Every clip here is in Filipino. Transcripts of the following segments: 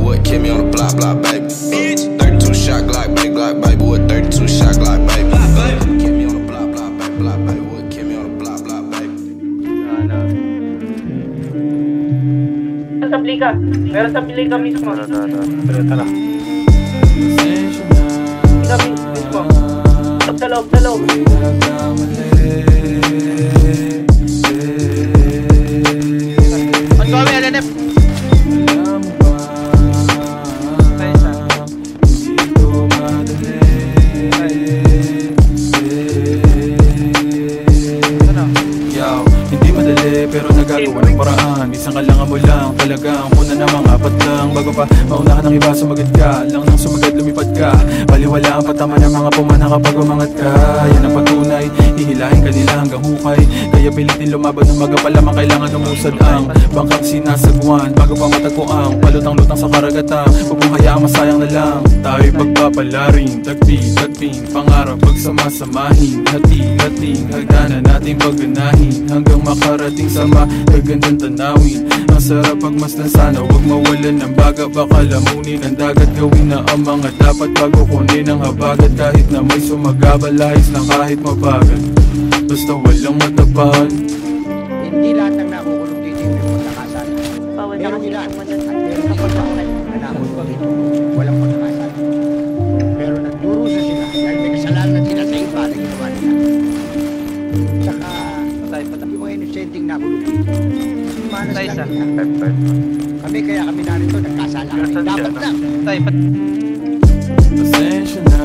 what kill me on the block, block, baby. 32 shot Glock, baby, Glock, baby, what 32 shot Glock, baby. Kill me on the block, block, baby, block, baby, what kill me on the block, block, baby. Sa plika, meron sa plika mismo. Tara. Plika mismo. Sa loob, sa loob. Ongoing, LNF. Pero nagagawa ng paraan. Isang kalangan mo lang talagang una na mga apat lang. Bago pa maunahan ng iba, sumagat ka lang nang sumagat lumipad ka. Baliwala ang patama ng mga pumana kapag umangat ka. Yan ang patunay, hihilahin ka nila hanggang hukay. Kaya pilitin lumaban ng maga pa lamang. Kailangan umusad ang bangkang sinasagwan. Bago pa matagpuang palutang-lutang sa karagatan. Huwag mong hayaang masayang na lang. Tayo'y pagpapalarin, tagpin, pangarap pagsamasamahin. Hati-hating hagdanan nating pagganahin hanggang makarating sa magagandang tanawin. Ang sarap pagmasdan, sana huwag mawalan ng baga. Baka lamunin ang dagat, gawin na ang mga dapat bago kunin ang habagat. Kahit na may sumagabalahis na kahit mabagal, basta walang matapahan. Hindi lahat ng nakukulong dito yung pagkakasal. Meron nila at meron kapag na nakukulong dito walang pagkakasal. Pero nagdurusa sila dahil may kasalanan sila sa iba na ginawa nila. Tsaka yung mga inosenteng nakulong dito, manas lang nila. Kami kaya kami narito nagkasala kami. Dapat lang. Pasensya na.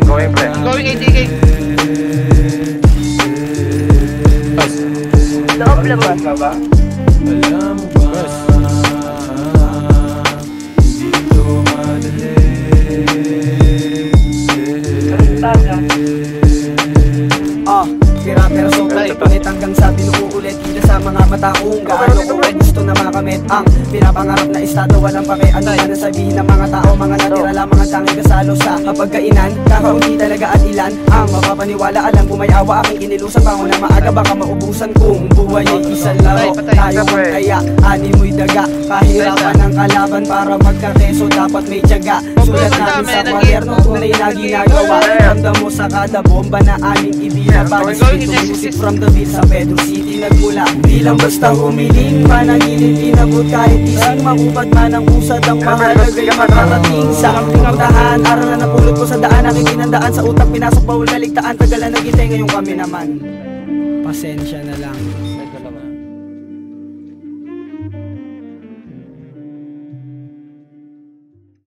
Going, pre. Going, ATK. Loob labas. Alam mo ba, hindi ito madali. Pero sobrang ipunit hanggang sa binuulit. Kila sa mga mata kung gaano ko ay gusto na makamit ang pinapangarap na estado. Walang pake ano na nasabihin ng mga tao. Mga natira lamang ang tanging kasalo sa kapagkainan. Kakaunti talaga at ilan ang mapapaniwala. Alam ko may awa aking inilusan. Bango na maaga baka maubusan kung buhay ay isang laro. Tayo ang kaya ani mo'y daga. Kahirapan ng kalaban para magkakeso. Dapat may tiyaga. Sulat namin sa kwaderno kung may na ginagawa. Ramdam mo sa kada bomba na aming ibinabag. Music from the beat sa Pedro City nagmula. Di lang basta humiling, panaginip inabot kahit isang makupat man ang usad. Ang mahalagay makarating sa pinuntahan. Aral na napulot ko sa daan, aking inandaan sa utak. Pinasok bawal kaligtaan, tagalan naghintay ngayong kami naman. Pasensya na lang.